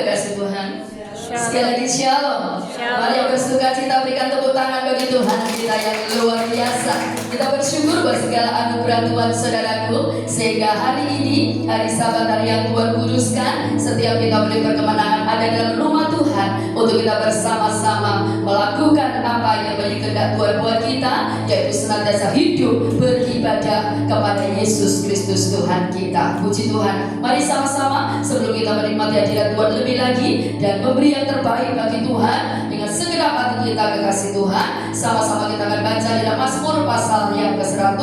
kekasih Tuhan. Sekali lagi shalom. Mari yang bersuka cita berikan tepuk tangan bagi Tuhan kita yang luar biasa. Kita bersyukur buat segala anugerah Tuhan saudaraku, sehingga hari ini hari Sabat, hari yang Tuhan kuduskan, setiap kita boleh berkemenangan ada dalam rumah Tuhan untuk kita bersama-sama melakukan apa yang menjadi kehendak Tuhan buat kita, yaitu senantiasa hidup beribadah kepada Yesus Kristus Tuhan kita. Puji Tuhan. Mari sama-sama sebelum kita menikmati hadirat Tuhan lebih lagi dan memberi yang terbaik bagi Tuhan dengan segenap hati kita, kekasih Tuhan, sama-sama kita akan baca dalam Mazmur pasal yang ke-100.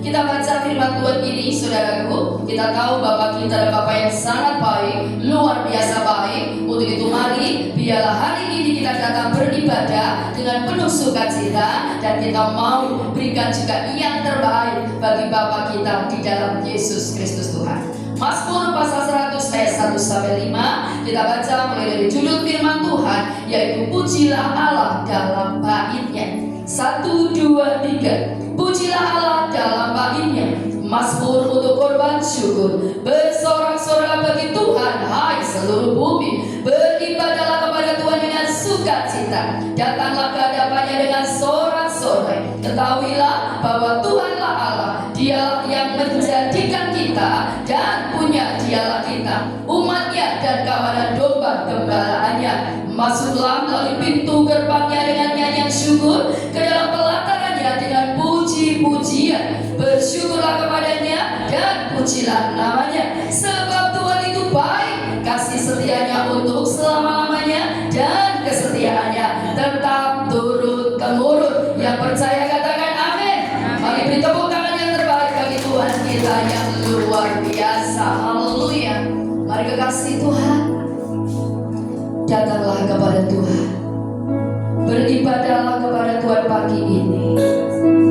Kita baca firman Tuhan ini, saudaraku. Kita tahu Bapa kita adalah Bapa yang sangat baik, luar biasa baik. Untuk itu mari biarlah hari ini kita datang beribadah dengan penuh sukacita, dan kita mau berikan juga yang terbaik bagi Bapa kita di dalam Yesus Kristus Tuhan. Mazmur pasal 100 ayat 1 sampai 5. Kita baca mulai dari judul firman Tuhan, yaitu pujilah Allah dalam bait-Nya. 1, 2, 3. Pujilah Allah dalam bait-Nya. Mazmur untuk korban syukur. Bersorak-sorak bagi Tuhan, hai seluruh bumi. Beribadahlah kepada Tuhan dengan sukacita. Datanglah ke hadapannya dengan sorak-sorai. Ketahuilah bahwa Tuhanlah Allah. Dia yang menjadikan kita dan punya dialah kita, umatnya dan kawanan domba gembalaannya. Masuklah melalui pintu gerbangnya dengan nyanyian syukur, ke dalam pelatarannya dengan puji-pujian. Bersyukurlah kepadanya dan pujilah namanya, sebab Tuhan itu baik, kasih setianya untuk selama-lamanya, dan kesetiaannya tetap turun-temurun. Yang percaya katakan amin. Mari beri tepuk tangan yang terbaik bagi Tuhan kita yang luar biasa. Haleluya. Mari kekasih Tuhan, datanglah kepada Tuhan. Beribadahlah kepada Tuhan pagi ini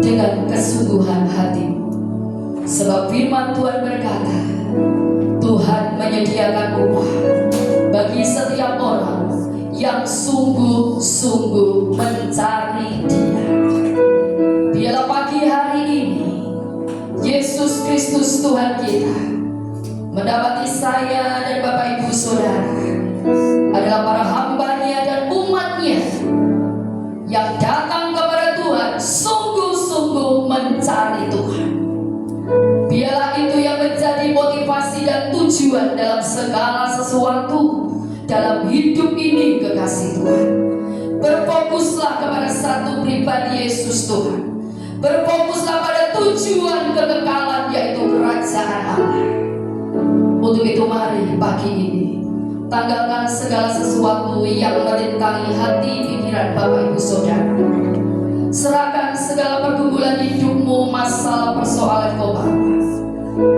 dengan kesungguhan hatimu. Sebab firman Tuhan berkata, Tuhan menyediakan upah bagi setiap orang yang sungguh-sungguh mencari Dia. Biarlah pagi hari ini Yesus Kristus Tuhan kita mendapati saya dan Bapak Ibu Saudara adalah para hamba-Nya dan umat-Nya yang datang kepada Tuhan sungguh-sungguh mencari Tuhan. Biarlah itu yang menjadi motivasi dan tujuan dalam segala sesuatu dalam hidup ini, kekasih Tuhan. Berfokuslah kepada satu pribadi, Yesus Tuhan. Berfokuslah pada tujuan kekekalan, yaitu kerajaan Allah. Untuk itu mari pagi ini tanggalkan segala sesuatu yang merintangi hati pikiran Bapak Ibu Saudara. Serahkan segala pergumulan hidupmu, masalah persoalan kau bawa.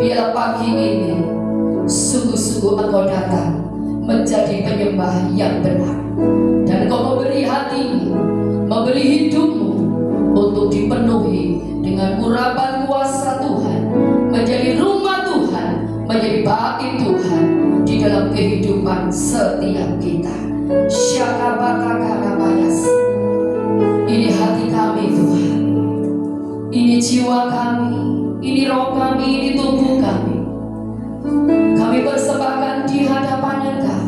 Biarlah pagi ini sungguh-sungguh engkau datang menjadi penyembah yang benar, dan kau memberi hatimu, memberi hidupmu untuk dipenuhi dengan urapan kuasa Tuhan, menjadi rumah Tuhan, menjadi bait Tuhan di dalam kehidupan setiap kita. Syakabakakarabayas. Ini hati kami Tuhan, ini jiwa kami, ini roh kami, ini tubuh kami. Kami persembahkan di hadapan Engkau.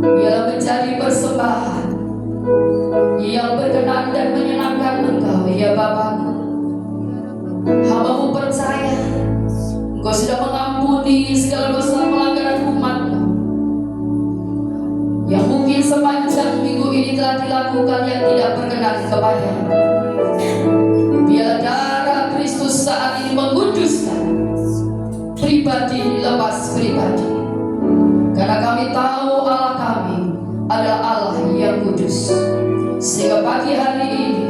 Biarlah menjadi persembahan yang berkenan dan menyenangkan Engkau, ya Bapa. Hamba-Mu percaya Engkau sudah mengampuni segala dosa pelanggaran umat-Mu yang mungkin sepanjang minggu ini telah dilakukan yang tidak berkenan kepada-Mu. Biarlah darah Kristus saat ini menguduskan pribadi lepas pribadi, karena kami tahu Allah kami adalah Allah yang kudus. Sehingga pagi hari ini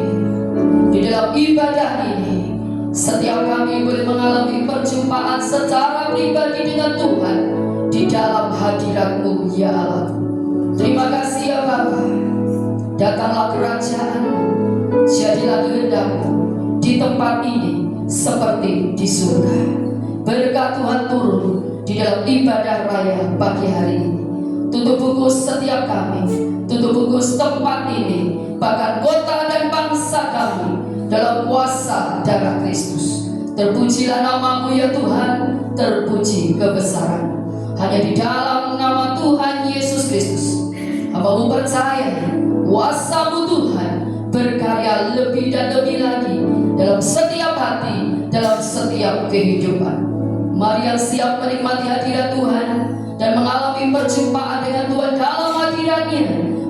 di dalam ibadah ini, setiap kami boleh mengalami perjumpaan secara pribadi dengan Tuhan di dalam hadirat-Mu, ya Allah. Terima kasih ya Bapa. Datanglah kerajaan-Mu, jadilah kehendak-Mu di tempat ini seperti di surga. Berkat Tuhan turun di dalam ibadah raya pagi hari ini. Tutup bungkus setiap kami, tutup bungkus tempat ini, bahkan kota dan bangsa kami dalam kuasa darah Kristus. Terpujilah nama-Mu ya Tuhan, terpuji kebesaran. hanya di dalam nama Tuhan Yesus Kristus. Hamba percaya kuasa-Mu Tuhan berkarya lebih dan lebih lagi dalam setiap hati, dalam setiap kehidupan. Mari yang siap menikmati hadirat Tuhan dan mengalami perjumpaan dengan Tuhan dalam hadirat-Nya,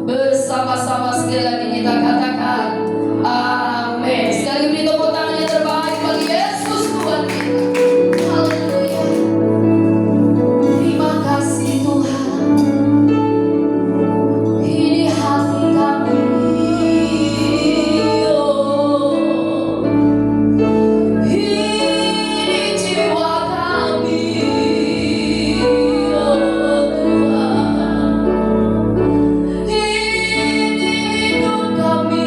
bersama-sama sekali lagi kita katakan amin. Sekali beri tepuk tangan yang terbaik bagi Yesus Tuhan kita. Haleluya. Terima kasih Tuhan. Ini hati kami, oh. Ini jiwa kami, oh Tuhan. Ini hidup kami.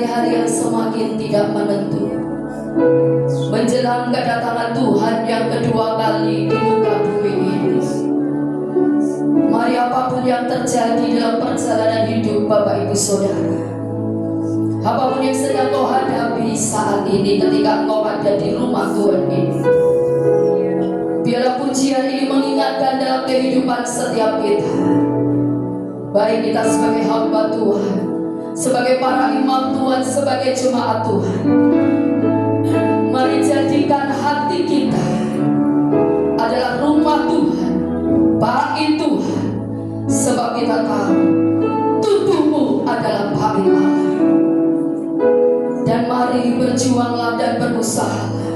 hari-hari yang semakin tidak menentu, menjelang kedatangan Tuhan yang kedua kali di muka bumi ini. Mari apapun yang terjadi dalam perjalanan hidup Bapak Ibu Saudara, apapun yang sedang kau hadapi saat ini ketika kau ada di rumah Tuhan ini, biarlah pujian ini mengingatkan dalam kehidupan setiap kita, baik kita sebagai hamba Tuhan, sebagai para imam Tuhan, sebagai jemaat Tuhan. Mari jadikan hati kita adalah rumah Tuhan, bait Tuhan, sebab kita tahu tubuhmu adalah bait Allah. Dan mari berjuanglah dan berusahalah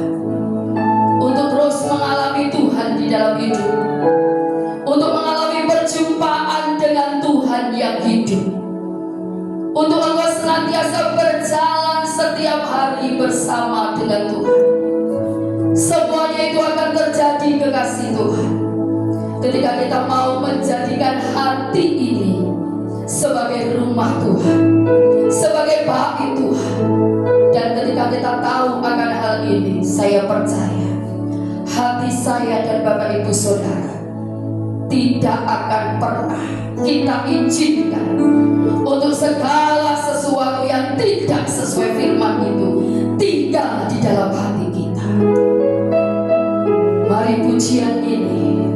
untuk terus mengalami Tuhan di dalam hidup, untuk mengalami perjumpaan dengan Tuhan yang hidup, untuk engkau senantiasa berjalan setiap hari bersama dengan Tuhan. Semuanya itu akan terjadi, kekasih Tuhan, ketika kita mau menjadikan hati ini sebagai rumah Tuhan, sebagai bait Tuhan. Dan ketika kita tahu akan hal ini, saya percaya hati saya dan Bapak Ibu Saudara tidak akan pernah kita izinkan untuk segala sesuatu yang tidak sesuai firman itu tinggal di dalam hati kita. Mari pujian ini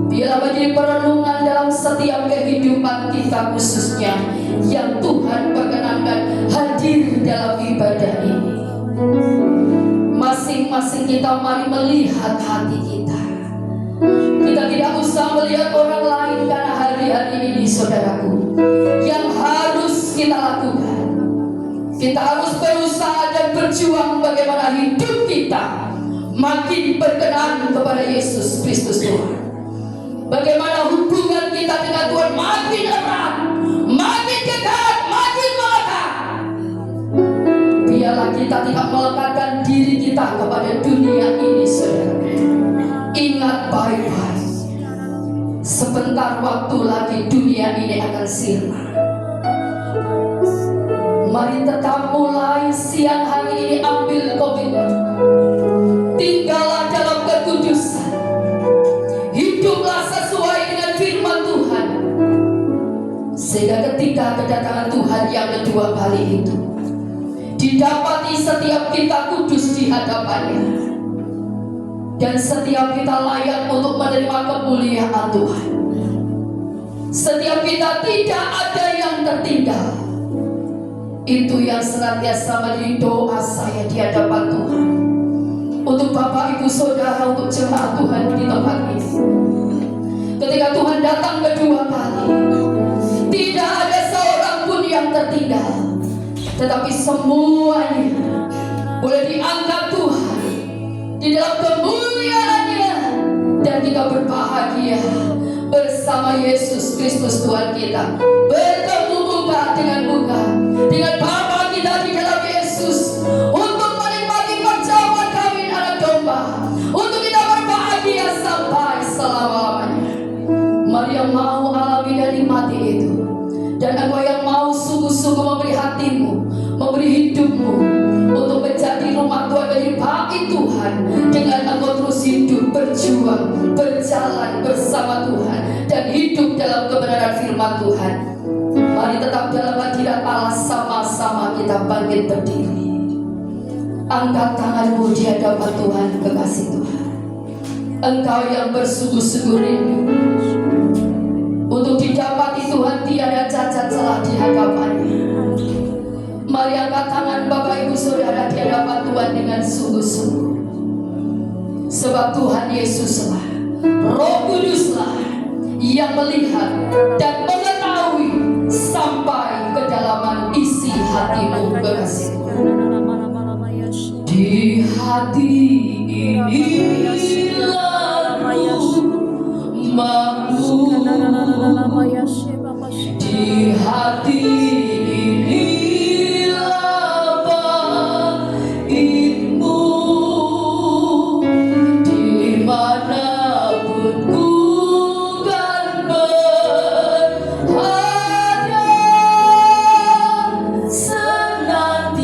biarlah menjadi perenungan dalam setiap kehidupan kita, khususnya yang Tuhan perkenankan hadir dalam ibadah ini. Masing-masing kita mari melihat hati kita. Kita tidak usah melihat orang lain, karena hari-hari ini saudaraku, yang harus kita lakukan, kita harus berusaha dan berjuang bagaimana hidup kita makin berkenan kepada Yesus Kristus Tuhan. Bagaimana hubungan kita dengan Tuhan makin erat, makin dekat, makin melekat. Biarlah kita tidak melekatkan diri kita kepada dunia ini, saudara. Ingat baik-baik, sebentar waktu lagi dunia ini akan sirna. Mari tetap mulai siang hari ini ambil komitmen, tinggallah dalam kekudusan, hiduplah sesuai dengan firman Tuhan, sehingga ketika kedatangan Tuhan yang kedua kali itu didapati setiap kita kudus di hadapannya, dan setiap kita layak untuk menerima kemuliaan Tuhan. Setiap kita tidak ada yang tertinggal. Itu yang senantiasa menjadi doa saya di hadapan Tuhan, untuk Bapak Ibu Saudara, untuk jemaat Tuhan di tempat ini. Ketika Tuhan datang kedua kali, tidak ada seorang pun yang tertinggal, tetapi semuanya boleh diangkat Tuhan di dalam kemuliaan-Nya, dan kita berbahagia bersama Yesus Kristus Tuhan kita, bertemu muka dengan muka dengan Bapa kita di dalam Yesus, untuk menikmati perjamuan kawin anak domba, untuk kita berbahagia sampai selama-lamanya. Mari yang mau alami dan nikmati itu, dan engkau yang mau sungguh-sungguh memberi hatimu, memberi hidupmu untuk menjadi rumah Tuhan, dari bait Tuhan, dengan engkau terus hidup, berjuang, berjalan bersama Tuhan, dan hidup dalam kebenaran firman Tuhan. Mari tetap dalam hadirat Allah, sama-sama kita bangkit berdiri. Angkat tanganmu di hadapan Tuhan, kekasih Tuhan. Engkau yang bersungguh-sungguh rindu untuk didapati Tuhan, tiada cacat celah di hadapannya. Mari angkat tangan Bapak Ibu Saudara di hadapan Tuhan dengan sungguh-sungguh, sebab Tuhan Yesuslah, Roh Kuduslah yang melihat dan mengetahui sampai kedalaman isi hatimu, kekasih. Di hati inilah rumahmu, di hati inilah baitmu, dimanapun ku kan berada, senantiasa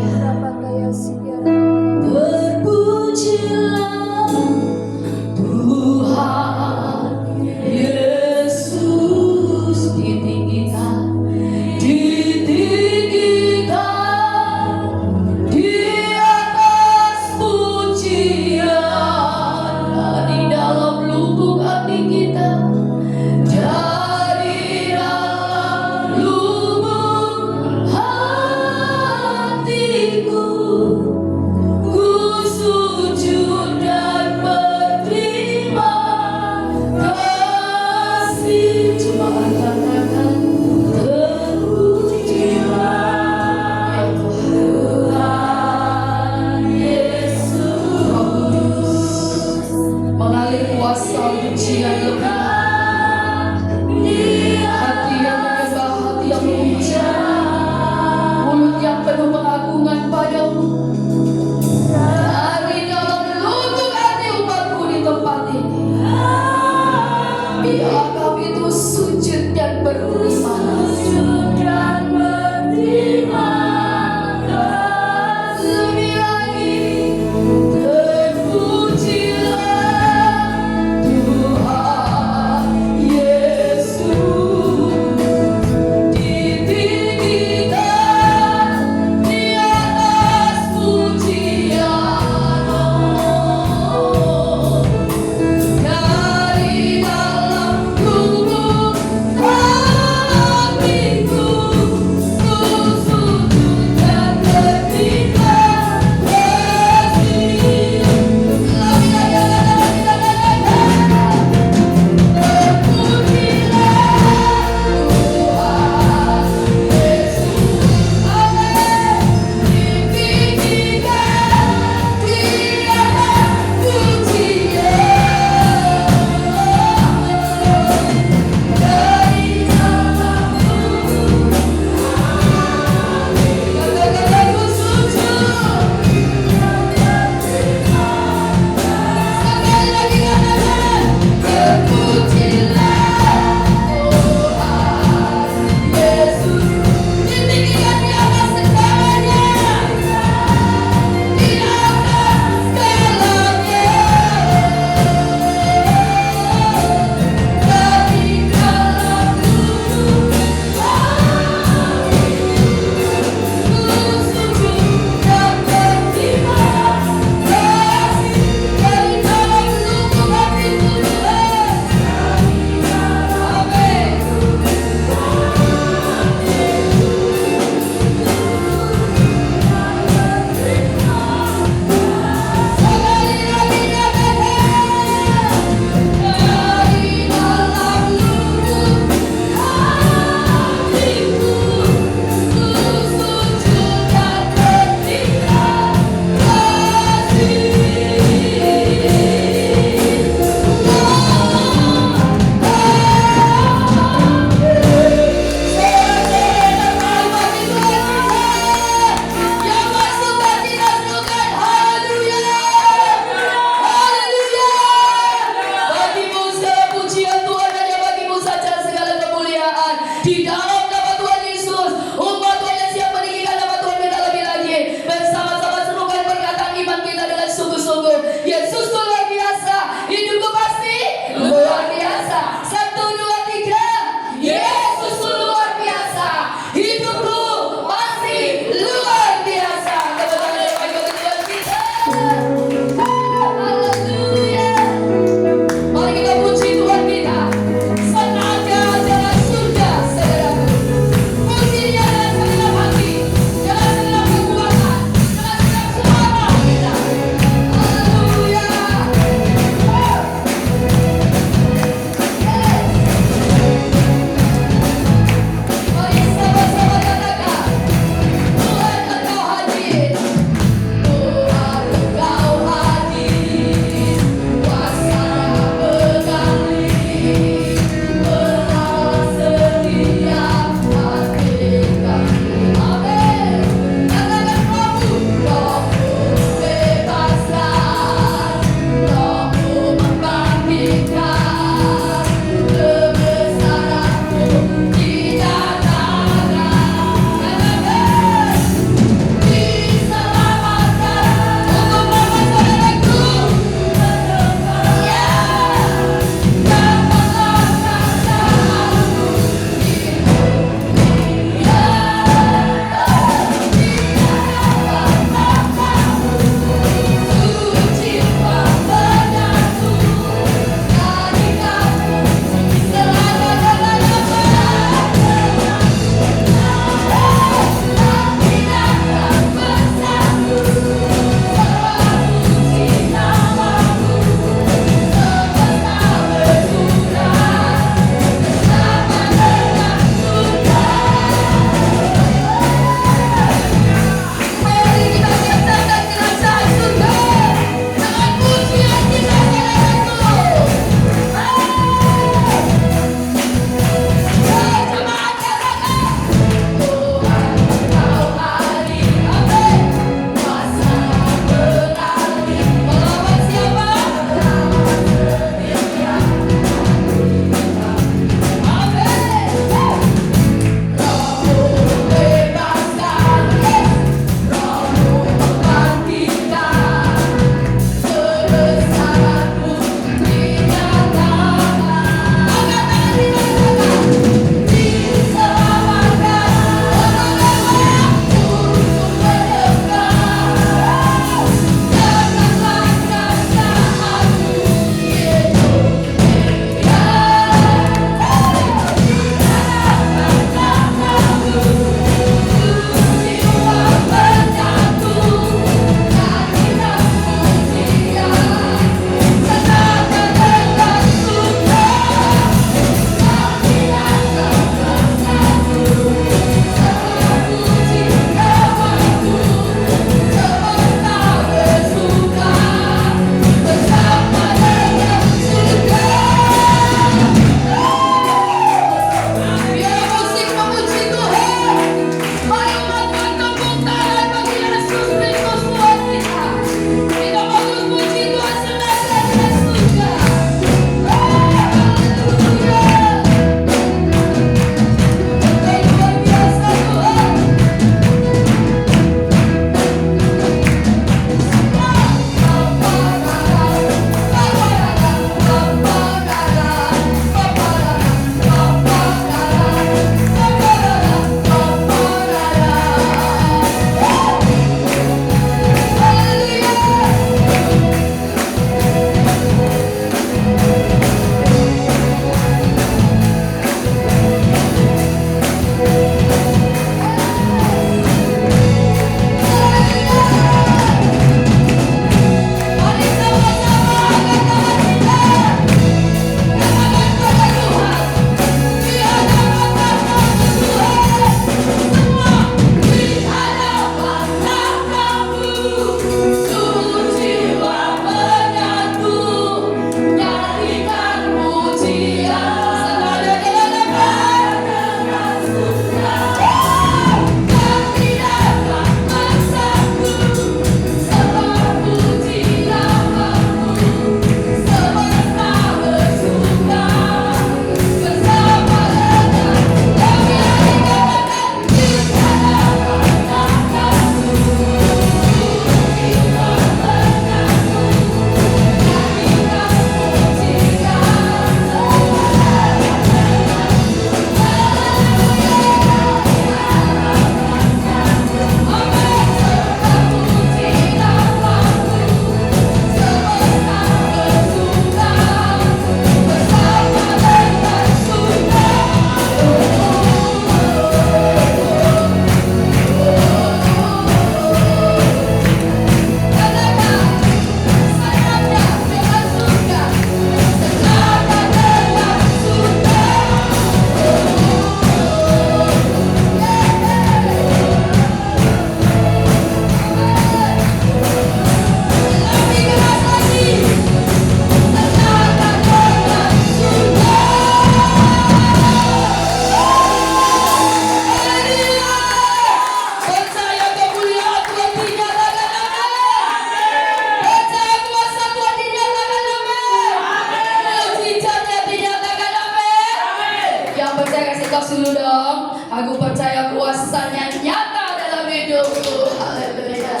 Haleluya.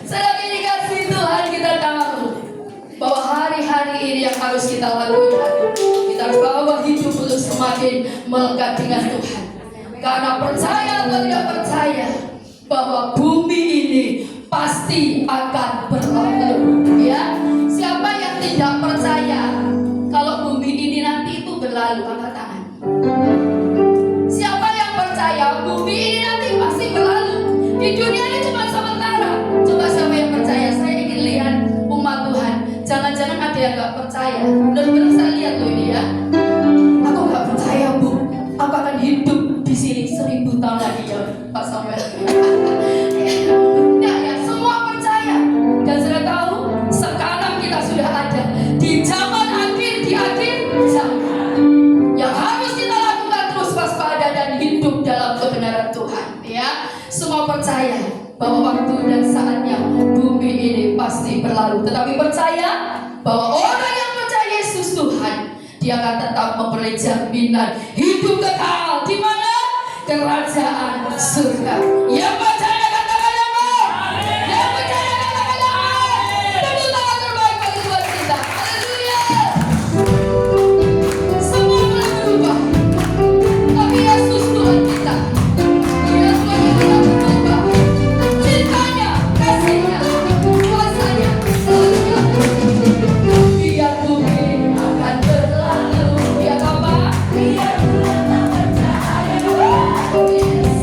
Sedang dikasih Tuhan, kita tahu bahwa hari-hari ini yang harus kita lakukan, kita harus bawa hidup untuk semakin melekat dengan Tuhan. Karena percaya atau tidak percaya bahwa bumi ini pasti akan berlalu, ya. Siapa yang tidak percaya kalau bumi ini nanti itu berlalu, angkat tangan. Siapa yang percaya bumi ini nanti pasti berlalu? Di dunia ini cuma sementara. Coba siapa yang percaya? Saya ingin lihat umat Tuhan. Jangan-jangan ada yang gak percaya. Benar-benar saya lihat loh ini ya. Aku gak percaya, Bu. Aku akan hidup di sini 1000 tahun lagi ya, Pak Samuel. Nah ya, semua percaya. Dan sudah tahu, sekarang kita sudah ada di zaman akhir, di akhir zaman. Yang harus kita lakukan terus waspada dan hidup dalam kebenaran Tuhan, ya. Semua percaya bahwa waktu dan saatnya bumi ini pasti berlalu. Tetapi percaya bahwa orang yang percaya Yesus Tuhan, dia akan tetap memperoleh jaminan hidup kekal di mana? Kerajaan surga. Yang percaya katakan amin. Yang percaya katakan amin. Tepuk tangan terbaik bagi Tuhan kita. Haleluya. Semua telah berubah, tapi Yesus Tuhan kita, Dia Tuhan yang tidak berubah. Cintanya, kasihnya, kuasanya selamanya. Biar bumi akan berlalu, biar apa? Biar Tuhan tak percaya. Oh yes.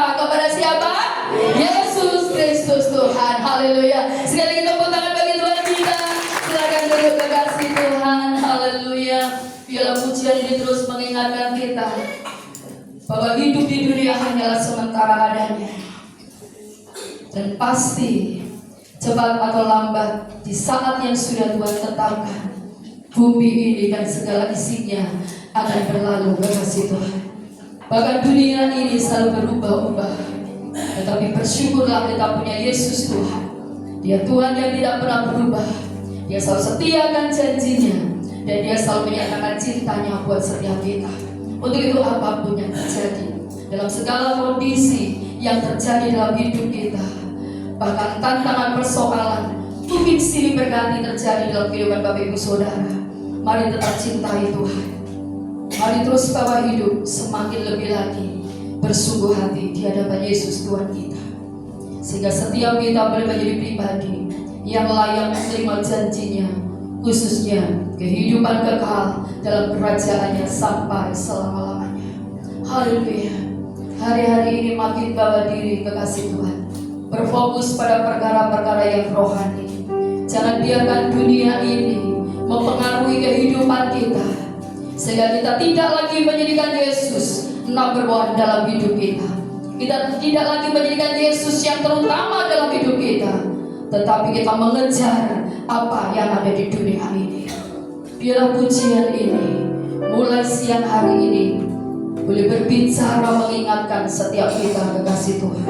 kita kepada siapa? Yesus Kristus Tuhan. Haleluya. Sekali kita tepuk tangan bagi Tuhan kita. Silakan duduk kekasih Tuhan. Haleluya. Biarlah pujian ini terus mengingatkan kita bahwa hidup di dunia hanyalah sementara adanya, dan pasti cepat atau lambat di saat yang sudah Tuhan tetapkan, bumi ini dan segala isinya akan berlalu kekasih Tuhan. Bahkan dunia ini selalu berubah-ubah, tetapi bersyukurlah kita punya Yesus Tuhan. Dia Tuhan yang tidak pernah berubah. Dia selalu setia akan janjinya, dan Dia selalu menyatakan cintanya buat setiap kita. Untuk itu apapun yang terjadi dalam segala kondisi yang terjadi dalam hidup kita, bahkan tantangan persoalan mungkin silih berganti terjadi dalam kehidupan Bapak Ibu Saudara, mari tetap cintai Tuhan. Mari terus bawa hidup semakin lebih lagi bersungguh hati di hadapan Yesus Tuhan kita, sehingga setiap kita boleh menjadi pribadi yang layak menerima janjinya, khususnya kehidupan kekal dalam kerajaannya sampai selama-lamanya. Haleluya. Hari-hari ini makin bawa diri kekasih Tuhan, berfokus pada perkara-perkara yang rohani. Jangan biarkan dunia ini mempengaruhi kehidupan kita, sehingga kita tidak lagi menjadikan Yesus number one dalam hidup kita. Kita tidak lagi menjadikan Yesus yang terutama dalam hidup kita, tetapi kita mengejar apa yang ada di dunia ini. Biarlah pujian ini mulai siang hari ini boleh berbicara mengingatkan setiap kita kekasih Tuhan.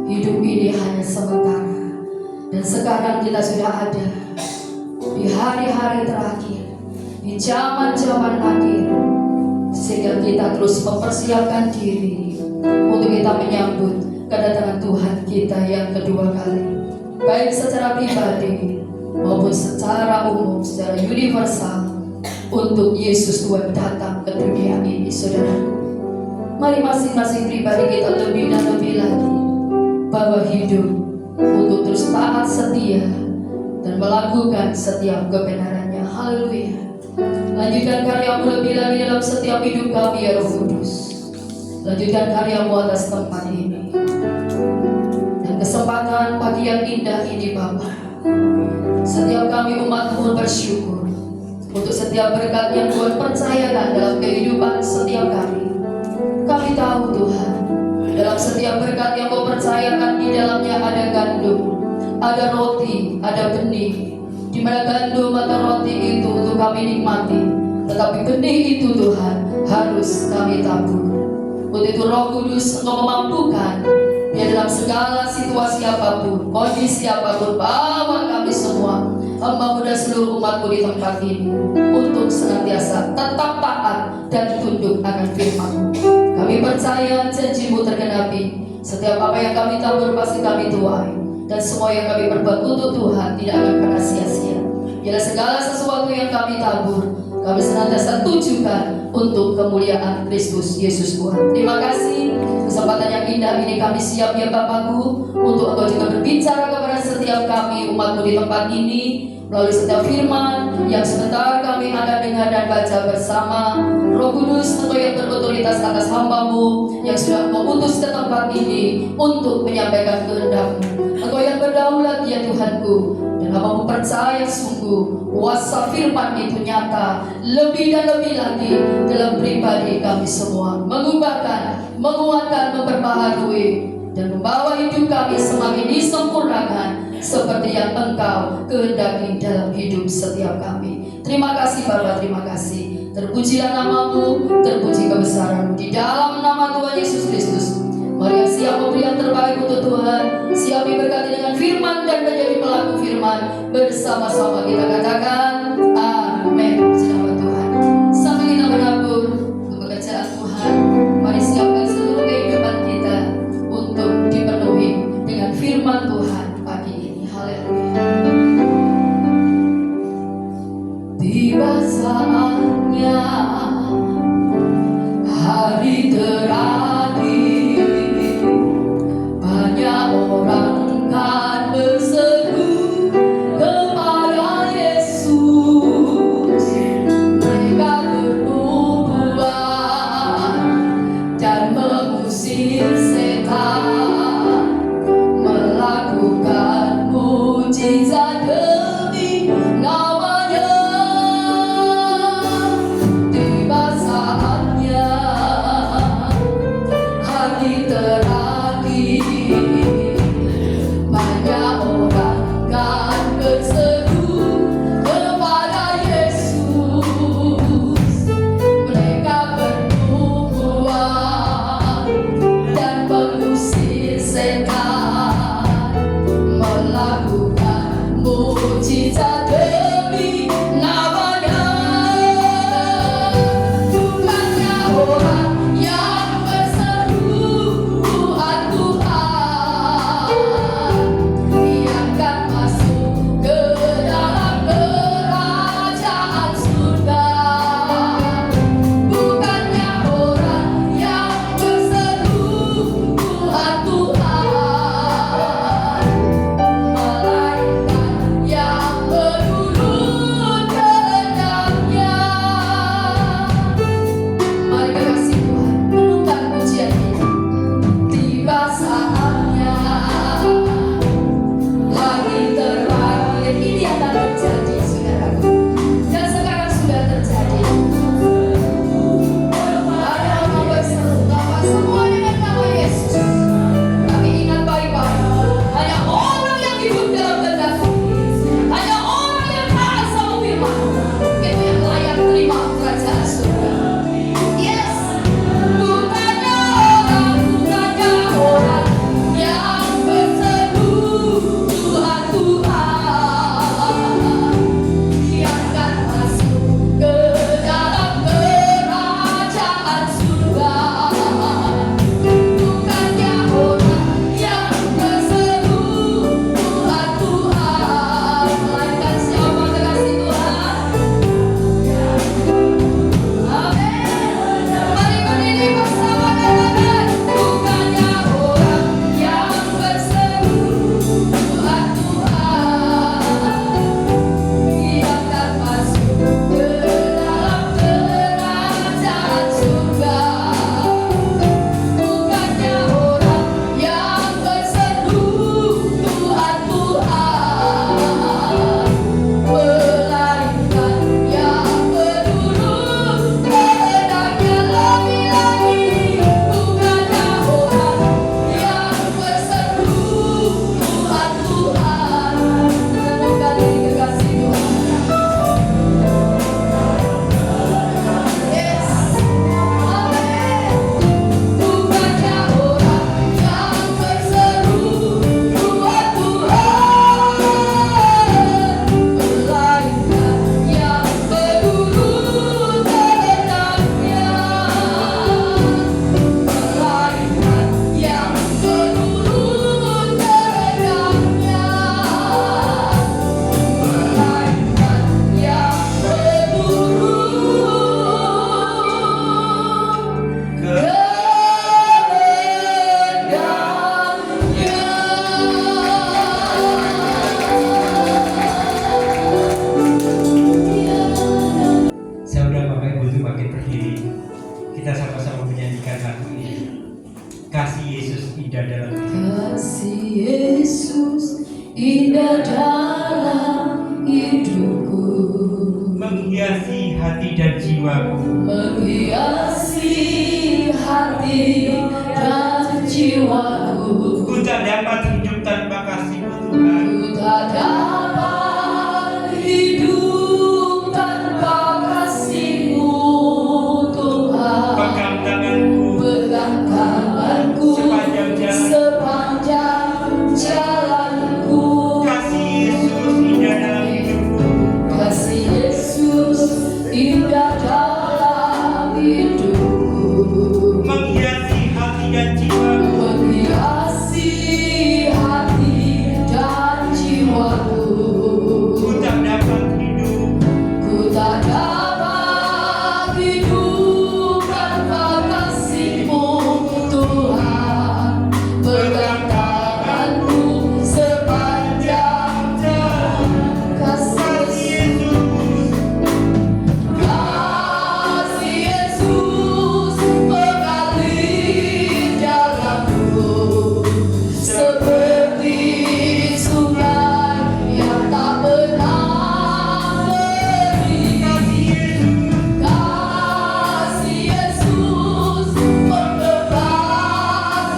Hidup ini hanya sementara, dan sekarang kita sudah ada di hari-hari terakhir, di zaman-zaman akhir, sehingga kita terus mempersiapkan diri untuk kita menyambut kedatangan Tuhan kita yang kedua kali, baik secara pribadi maupun secara umum, secara universal, untuk Yesus Tuhan datang ke dunia ini. Saudara, mari masing-masing pribadi kita lebih dan lebih lagi bawa hidup untuk terus taat setia dan melakukan setiap kebenarannya. Haleluya. Lanjutkan karyamu lebih lagi dalam setiap hidup kami ya Roh Kudus. Lanjutkan karyamu atas tempat ini, dan kesempatan pagi yang indah ini Bapa. Setiap kami umat-Mu bersyukur untuk setiap berkat yang Tuhan percayakan dalam kehidupan setiap kami. Kami tahu Tuhan, dalam setiap berkat yang Kau percayakan, di dalamnya ada gandum, ada roti, ada benih. Di mana gandum atau roti itu untuk kami nikmati, tetapi benih itu Tuhan harus kami tabur. Untuk itu Roh Kudus, Engkau memampukan biar dalam segala situasi apapun, kondisi apapun, bawa kami semua, hamba-Mu dan seluruh umat-Mu di tempat ini, untuk senantiasa tetap taat dan tunduk akan firman-Mu. Kami percaya janji-Mu tergenapi. Setiap apa yang kami tabur pasti kami tuai, dan semua yang kami perbuat untuk Tuhan tidak akan pernah sia-sia. Biarlah segala sesuatu yang kami tabur, kami senantiasa tujukan untuk kemuliaan Kristus Yesus Tuhan. Terima kasih kesempatan yang indah ini kami siap ya Bapakku, untuk Engkau juga berbicara kepada setiap kami umat-Mu di tempat ini melalui setiap firman yang sebentar kami akan dengar dan baca bersama. Roh Kudus, Engkau yang berotoritas atas hamba-Mu yang sudah Engkau utus ke tempat ini untuk menyampaikan kehendak-Mu. Engkau yang berdaulat ya Tuhanku, dan hamba-Mu percaya sungguh kuasa firman itu nyata lebih dan lebih lagi dalam pribadi kami semua, mengubahkan, menguatkan, memperbaharui, dan membawa hidup kami semakin disempurnakan seperti yang Engkau kehendaki dalam hidup setiap kami. Terima kasih Bapa, terima kasih. Terpujilah nama-Mu, terpuji kebesaran-Mu di dalam nama Tuhan Yesus Kristus. Mari yang siap memberi yang terbaik untuk Tuhan, siap diberkati dengan firman dan menjadi pelaku firman. Bersama-sama kita katakan amin. Selamat Tuhan. Sambil kita menabur untuk pekerjaan Tuhan, mari siapkan seluruh kehidupan kita untuk dipenuhi dengan firman Tuhan pagi ini. Haleluya. Tiba saatnya hari terakhir, banyak orang kan berseru kepada Yesus. Mereka bernubuat dan mengusir setan. Kita sama-sama menyanyikan lagu ini. Kasih Yesus indah dalam hidup. Kasih Yesus indah dalam hidupku, menghiasi hati dan jiwaku, menghiasi hati dan jiwaku. Ku tak dapat hidup tanpa kasih-Mu Tuhan. Ku tak dapat hidup tanpa kasih-Mu Tuhan. Pegang tanganku, Pegang tanganku sepanjang jalan. sepanjang jalanku. Kasih Yesus indah dalam hidupku, Kasih Yesus indah dalam hidupku, menghiasi hati dan jiwaku. menghiasi hati dan jiwaku. Ku tak dapat hidup, Ku tak dapat hidup tanpa kasih-Mu Tuhan. Pegang tanganku sepanjang jalan. Kasih Yesus, Kasih Yesus mengalir dalamku, seperti sungai yang tak pernah berhenti. Kasih Yesus menebas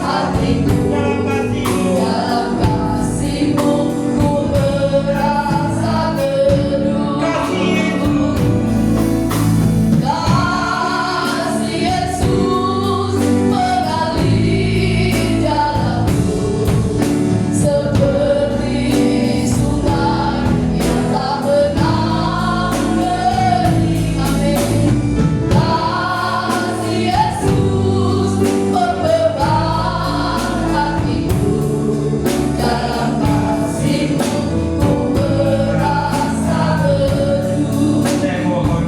hatiku, dalam kasih-Mu. dalam kasih-Mu ku merasa teduh. Kasih Yesus, Kasih Yesus mengalir dalamku, seperti sungai yang tak pernah berhenti. Amin. Kasih Yesus membebas hatiku, dalam kasih-Mu ku merasa teduh. saya mohon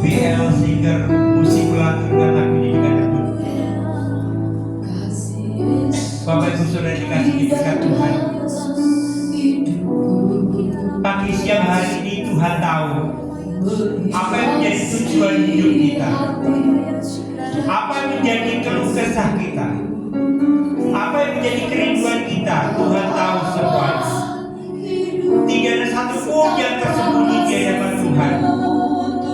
BL Singer musik melantunkan lagu ini dengan tekun. Kasih Yesus Bapak Ibu Saudara dikasih diberkat Tuhan. Pagi siang hari ini Tuhan tahu apa yang menjadi tujuan hidup kita, apa yang menjadi keluh kesah kita, apa yang menjadi kerinduan kita. Tuhan tahu semuanya. Tidak ada satu pun yang tersembunyi di hadapan Tuhan,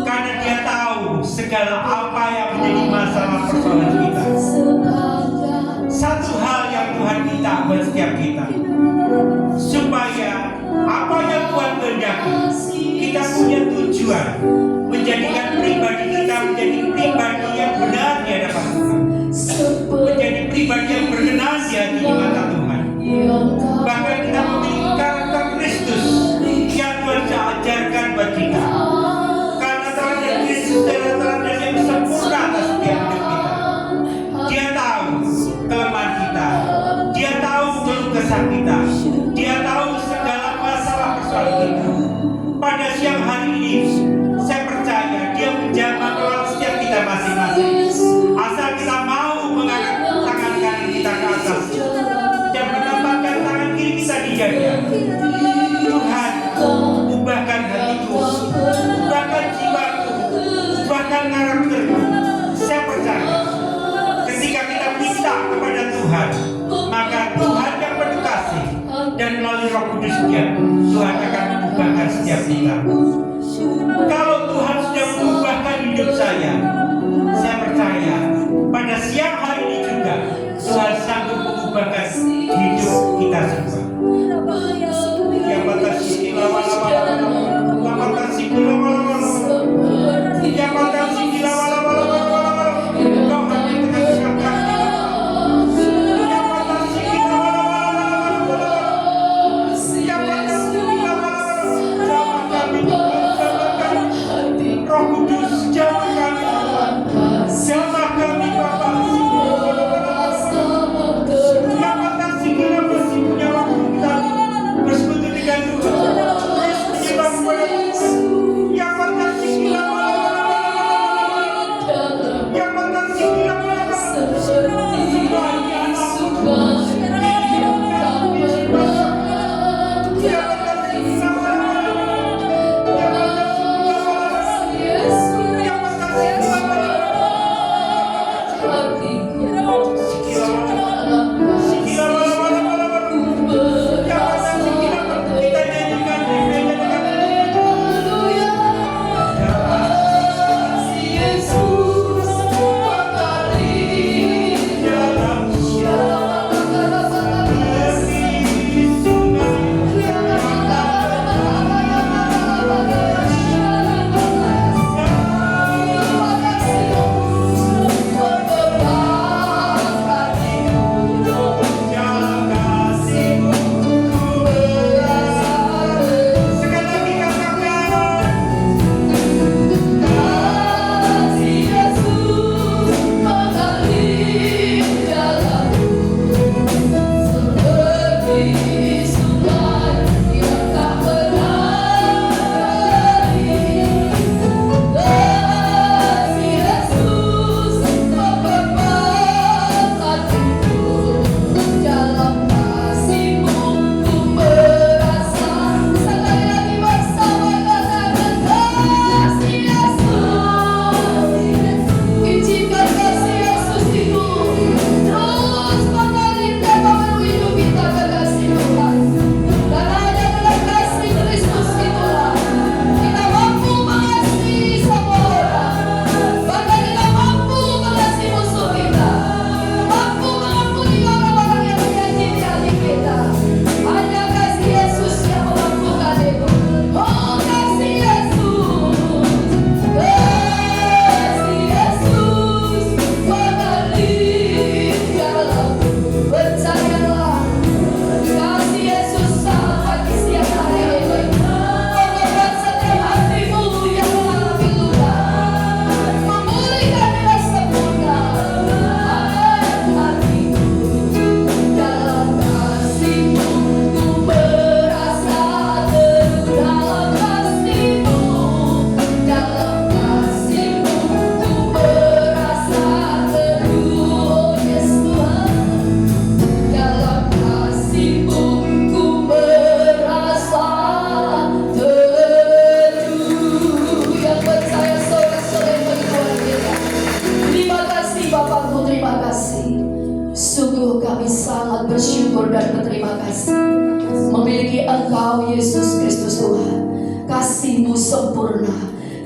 karena Dia tahu segala apa yang menjadi masalah persoalan kita. Satu hal yang Tuhan minta buat setiap kita, supaya apa yang Tuhan kehendaki, kita punya tujuan menjadikan pribadi kita menjadi pribadi yang benar di hadapan Tuhan, menjadi pribadi yang berkenan di hati di mata Tuhan. Bahkan kita memiliki karakter Kristus yang Tuhan ajarkan buat kita, karena teladan Kristus adalah teladan yang sempurna atas setiap hidup kita. Dia tahu kelemahan kita, Dia tahu keluh kesah kita, Dia tahu segala masalah persoalan kita. Pada siang hari ini, saya percaya Dia menjamah kelak setiap kita masing-masing. Asal kita mau mengangkat tangan kanan kita ke atas dan menempatkan tangan kiri kita di dada. Tuhan, ubahkan hatiku, ubahkan jiwaku, ubahkan karakterku. Saya percaya ketika kita minta kepada Tuhan, maka Tuhan yang penuh kasih dan melalui Roh Kudus Dia, Tuhan akan mengubahkan setiap kita. Kalau Tuhan sudah mengubahkan hidup saya percaya pada siang hari ini juga Tuhan sanggup mengubahkan hidup kita semua. Yang batasi lama-lama, batasi lama-lama, yang batasi lama-lama. Kau hanya dengan kami. Yang batasi lama-lama, yang batasi lama-lama, kami. sempurna,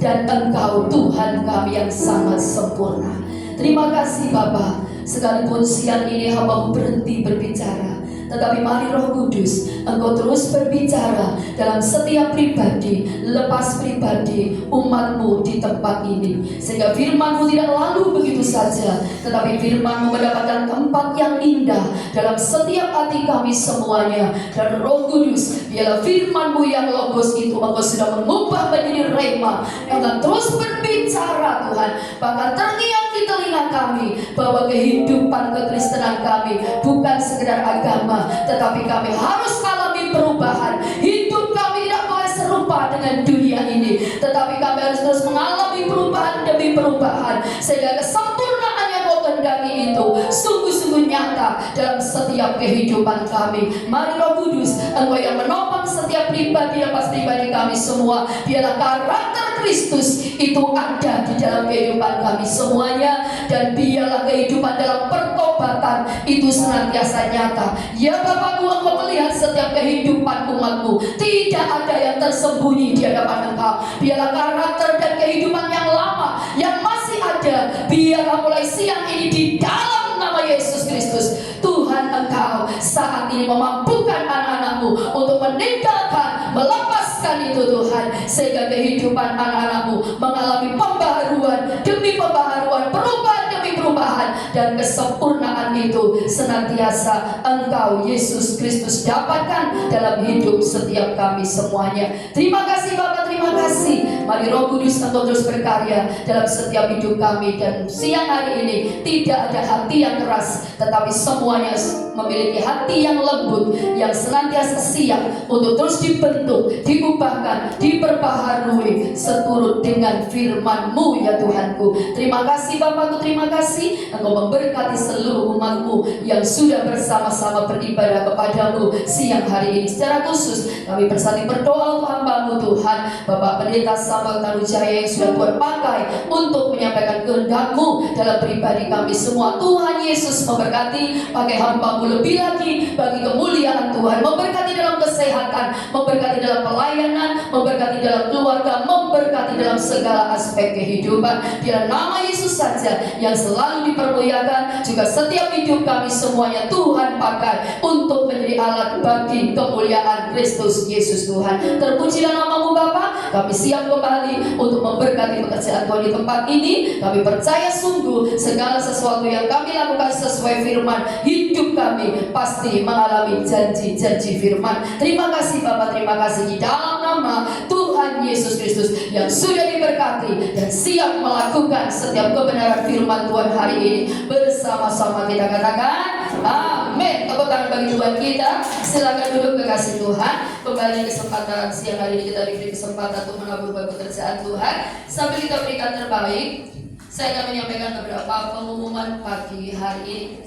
dan Engkau Tuhan kami yang sangat sempurna. Terima kasih Bapa, sekalipun siang ini hamba berhenti berbicara, tetapi mari Roh Kudus, Engkau terus berbicara dalam setiap pribadi, lepas pribadi umat-Mu di tempat ini, sehingga firman-Mu tidak lalu begitu saja, tetapi firman-Mu mendapatkan tempat yang indah dalam setiap hati kami semuanya. Dan Roh Kudus, biarlah firman-Mu yang logos itu Engkau sudah mengubah menjadi rema, Engkau terus berbicara Tuhan, bahkan terngiang di telinga kami bahwa kehidupan kekristenan kami bukan sekedar agama, tetapi kami harus alami perubahan. Hidup kami tidak boleh serupa dengan dunia ini, tetapi kami harus terus mengalami perubahan demi perubahan, sehingga kesempurnaan yang Kau kehendaki itu sungguh-sungguh nyata dalam setiap kehidupan kami. Mari Roh Kudus, Engkau yang menopang setiap pribadi lepas pribadi kami semua. Biarlah karakter Kristus itu ada di dalam kehidupan kami semuanya, dan biarlah kehidupan dalam pertobatan itu senantiasa nyata. Ya Bapakku, Engkau melihat setiap kehidupan umat-Mu, tidak ada yang tersembunyi di hadapan Engkau. Biarlah karakter dan kehidupan yang lama yang masih ada, biarlah mulai siang ini di dalam nama Yesus Kristus, Tuhan Engkau saat ini memampukan anak-anak-Mu untuk meninggalkan, melepaskan itu Tuhan, sehingga kehidupan anak-anak-Mu mengalami pembaharuan demi pembaharuan, perubahan demi perubahan, dan kesempurnaan itu senantiasa Engkau Yesus Kristus dapatkan dalam hidup setiap kami semuanya. Terima kasih Bapa, terima kasih. Mari Roh Kudus, Engkau terus berkarya dalam setiap hidup kami, dan siang hari ini tidak ada hati yang keras, tetapi semuanya memiliki hati yang lembut, yang senantiasa siap untuk terus dibentuk, diubahkan, diperbaharui seturut dengan firman-Mu ya Tuhanku. Terima kasih Bapakku, terima kasih. Engkau memberkati seluruh umat-Mu yang sudah bersama-sama beribadah kepadamu siang hari ini. Secara khusus kami bersatu berdoa untuk hamba-Mu Tuhan, Bapak Pendeta Samuel Tanujaya yang sudah Tuhan pakai untuk menyampaikan kehendak-Mu dalam pribadi kami semua. Tuhan Yesus memberkati, pakai hamba-Mu lebih lagi bagi kemuliaan Tuhan, memberkati dalam kesehatan, memberkati dalam pelayanan, memberkati dalam keluarga, memberkati dalam segala aspek kehidupan. Biar nama Yesus saja yang selalu dipermuliakan, juga setiap hidup kami semuanya Tuhan pakai untuk menjadi alat bagi kemuliaan Kristus Yesus Tuhan. Terpujilah nama-Mu Bapa. Kami siap kembali untuk memberkati pekerjaan Tuhan di tempat ini. Kami percaya sungguh segala sesuatu yang kami lakukan sesuai firman, hidup kami pasti mengalami janji-janji firman. Terima kasih Bapa, terima kasih di dalam nama Tuhan Yesus Kristus yang sudah diberkati dan siap melakukan setiap kebenaran firman Tuhan hari ini. Bersama-sama kita katakan amin. Tepuk tangan bagi Tuhan kita. Silakan duduk kekasih Tuhan. Kembali kesempatan siang hari ini kita diberi kesempatan untuk menabur pekerjaan Tuhan. Sambil kita berikan terbaik, saya akan menyampaikan beberapa pengumuman pagi hari ini.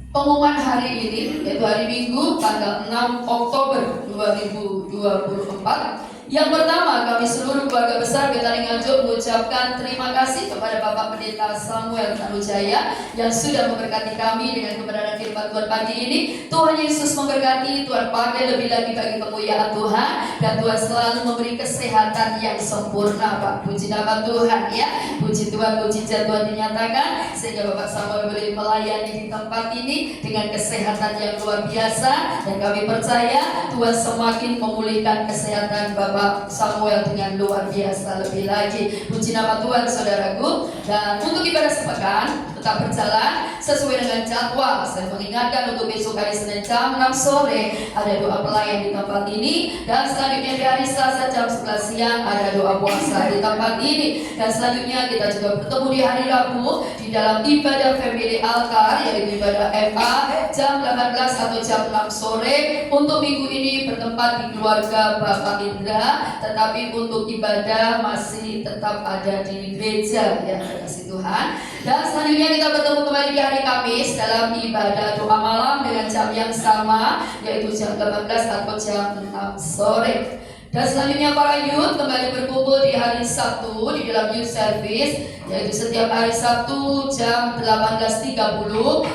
Pengumuman hari ini yaitu hari Minggu tanggal 6 Oktober 2024. Yang pertama, kami seluruh keluarga besar Bethany Nganjuk mengucapkan terima kasih kepada Bapak Pendeta Samuel Tanujaya yang sudah memberkati kami dengan kebenaran firman Tuhan pagi ini. Tuhan Yesus memberkati, Tuhan pakai lebih lagi bagi kemuliaan Tuhan, dan Tuhan selalu memberi kesehatan yang sempurna Pak. Puji nama Tuhan ya. Puji Tuhan, mujizat Tuhan dinyatakan sehingga Bapak Samuel boleh melayani di tempat ini dengan kesehatan yang luar biasa, dan kami percaya Tuhan semakin memulihkan kesehatan Bapak Samuel dengan luar biasa lebih lagi. Puji nama Tuhan saudaraku. Dan untuk ibadah sepekan tetap berjalan sesuai dengan jadwal. Saya mengingatkan untuk besok hari Senin jam 6 sore ada doa pelayan di tempat ini, dan selanjutnya di hari Selasa jam 11 siang ada doa puasa di tempat ini, dan selanjutnya kita juga bertemu di hari Rabu di dalam ibadah family altar yaitu ibadah FA jam 18 atau jam 6 sore. Untuk minggu ini bertempat di keluarga Bapak Indra, tetapi untuk ibadah masih tetap ada di gereja ya, kasih Tuhan. Dan selanjutnya kita bertemu kembali di hari Kamis dalam ibadah doa malam dengan jam yang sama yaitu jam 18 atau jam 6 sore. Dan selanjutnya para youth kembali berkumpul di hari Sabtu di dalam youth service, yaitu setiap hari Sabtu jam 18.30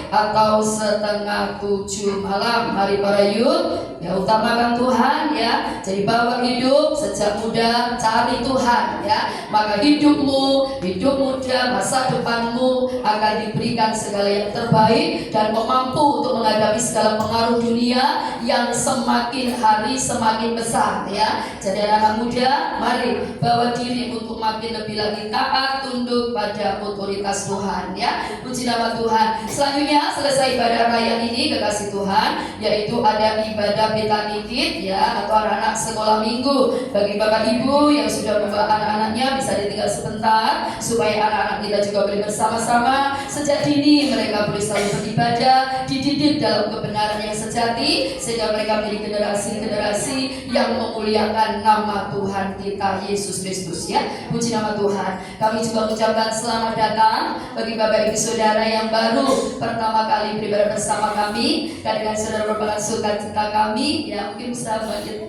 atau setengah 7 malam. Hari para youth, ya utamakan Tuhan ya. Jadi bawa hidup sejak muda, cari Tuhan ya. Maka hidupmu, hidup muda, masa depanmu akan diberikan segala yang terbaik dan mampu untuk menghadapi segala pengaruh dunia yang semakin hari semakin besar ya. Jadi anak muda, mari bawa diri untuk makin lebih lagi taat, tunduk pada otoritas Tuhan ya. Puji nama Tuhan. Selanjutnya selesai ibadah raya ini kekasih Tuhan, yaitu ada ibadah Betanikit ya, atau anak-anak sekolah minggu. Bagi bapak ibu yang sudah membawa anak-anaknya bisa ditinggal sebentar supaya anak-anak kita juga boleh bersama-sama sejak dini mereka boleh selalu beribadah, dididik dalam kebenaran yang sejati sehingga mereka menjadi generasi-generasi yang memuliakan nama Tuhan kita Yesus Kristus ya. Puji nama Tuhan. Kami juga mengucapkan selamat datang bagi bapak ibu saudara yang baru pertama kali beribadah bersama kami. Kehadiran saudara merupakan sukacita kami ya. Mungkin bisa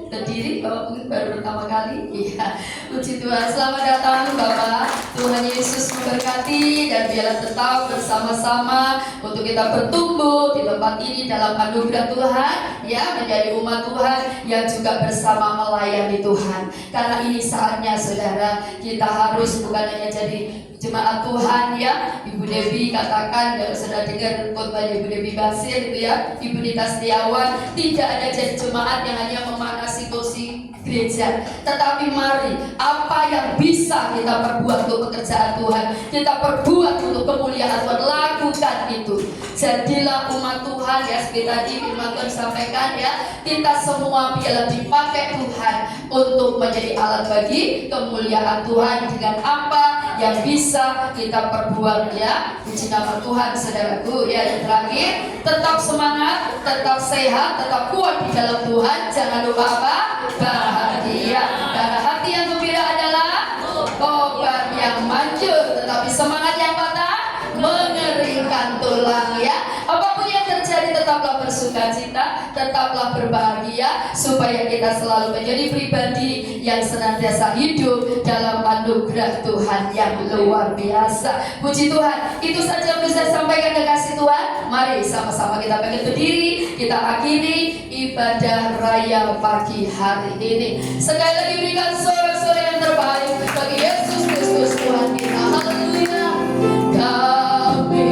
berdiri bahwa mungkin baru pertama kali ya. Puji Tuhan. Selamat datang Bapak. Tuhan Yesus memberkati dan biarlah tetap bersama-sama untuk kita bertumbuh di tempat ini dalam anugerah Tuhan ya, menjadi umat Tuhan yang juga bersama melayani Tuhan. Karena ini saatnya saudara, kita harus bukan hanya jadi jemaat Tuhan ya. Ibu Dewi katakan, dan sudah dengar khotbah Ibu Dewi Basir itu ya, Ibu Nita Setiawan, tidak ada jadi jemaat yang hanya memanasi kursi gereja, tetapi mari apa yang bisa kita perbuat untuk pekerjaan Tuhan, kita perbuat untuk kemuliaan Tuhan, lakukan itu. Jadilah umat Tuhan ya, seperti tadi firman Tuhan sampaikan ya, kita semua biarlah dipakai Tuhan untuk menjadi alat bagi kemuliaan Tuhan dengan apa yang bisa kita perbuat ya. Puji nama Tuhan saudaraku ya. Yang terakhir, tetap semangat, tetap sehat, tetap kuat di dalam Tuhan. Jangan lupa apa? Bahagia. Karena hati yang gembira adalah obat yang manjur, tetapi semangat yang patah mengeringkan tulang ya. Apapun yang terjadi, tetaplah bersukacita, tetaplah berbahagia, supaya kita selalu menjadi pribadi yang senantiasa hidup dalam anugerah Tuhan yang luar biasa. Puji Tuhan. Itu saja yang bisa saya sampaikan kekasih Tuhan. Mari sama-sama kita bangkit berdiri, kita akhiri ibadah raya pagi hari ini. Sekali lagi berikan sorak-sorai yang terbaik bagi Yesus Kristus Tuhan kita. Haleluya. Kami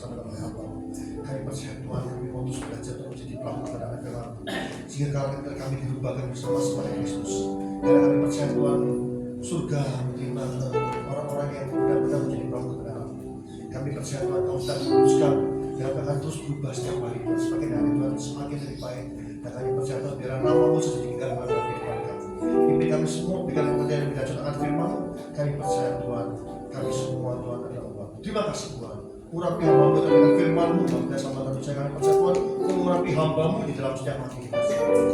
bersama dengan hamba. Kami percaya Tuhan, kami mau terus belajar untuk menjadi pelaku kebenaran firman, sehingga kalau kami dirubahkan bersama sebagai Kristus. Karena kami percaya Tuhan, surga menerima orang-orang yang benar-benar menjadi pelaku kebenaran. Kami percaya Tuhan, kau sudah memutuskan dan akan terus berubah setiap hari. Dan semakin hari Tuhan semakin lebih baik. Dan kami percaya Tuhan, biar nama-Mu sedikitkan pada kehidupan kami. Pimpin kami semua, berikan pekerjaan yang berdasarkan firman-Mu. Kami percaya Tuhan, kami semua Tuhan adalah umat. Terima kasih Tuhan. Urapi hamba-Mu dengan firman-Mu, bangsa sama manusia. Kami percaya Tuhan, mengurapi hamba-Mu di dalam setiap aktivitas,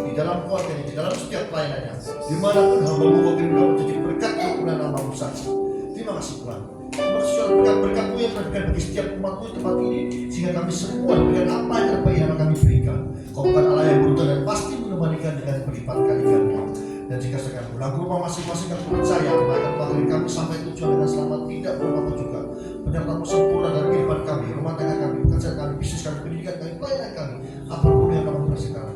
di dalam keluarganya, di dalam setiap pelayanannya. Dimanapun hamba-Mu kau kirimkan menjadi berkat kemuliaan nama-Mu saja. Terima kasih Tuhan. Terima kasih Tuhan, berkat-berkat-Mu yang berikan bagi setiap umat-Mu di tempat ini, sehingga kami semua berikan apa yang terbaik yang kami berikan. Kau bukan Allah yang beruntung dan pasti menemanikan dengan berlipat kali ganda. Dan jika sedang pulang ke rumah masing-masing kami percaya, maka Tuhan kami sampai tujuan dengan selamat, tidak berapa juga. Penyertamu sempurna dalam kehidupan kami, rumah tangga kami, pekerjaan kami, bisnis kami, pendidikan kami, pelayanan kami, apapun yang kami bersihkan.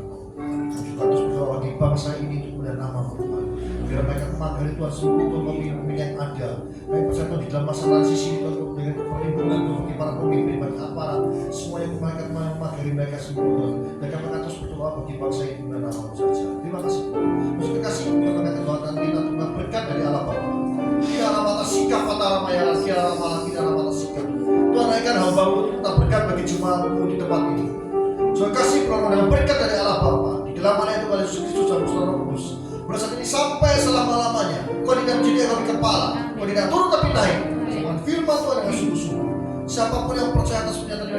Juga terus berdoa bagi bangsa ini untuk kemuliaan nama-Mu Tuhan. Biar mereka menghargai Tuhan seluruh pemimpin yang ada. Kami percaya Tuhan di dalam masa transisi itu untuk dengan perlindungan bagi para pemimpin, bagi aparat, semua yang mereka menghargai mereka semua Tuhan. Dan kami akan terus berdoa bagi bangsa ini kemuliaan nama-Mu saja. Terima kasih. Terima kasih untuk mengatakan Tuhan dan kita Tuhan berkat dari Allah Bapa. Tidak ada mata sikap kata ramayaran, tidak ada malah tidak ada mata sikap. Tuhan naikkan hamba-Mu untuk tetap berkat bagi jemaat-Mu di tempat ini. Terima kasih Tuhan dengan berkat dari Allah Bapa. Di dalam mana itu Yesus Kristus dan Saudara Kudus. Mulai saat ini sampai selama-lamanya. Kau tidak menjadi kami kepala, kau tidak turun tapi naik. Dengan firman Tuhan yang sungguh-sungguh. Siapapun yang percaya atas pernyataan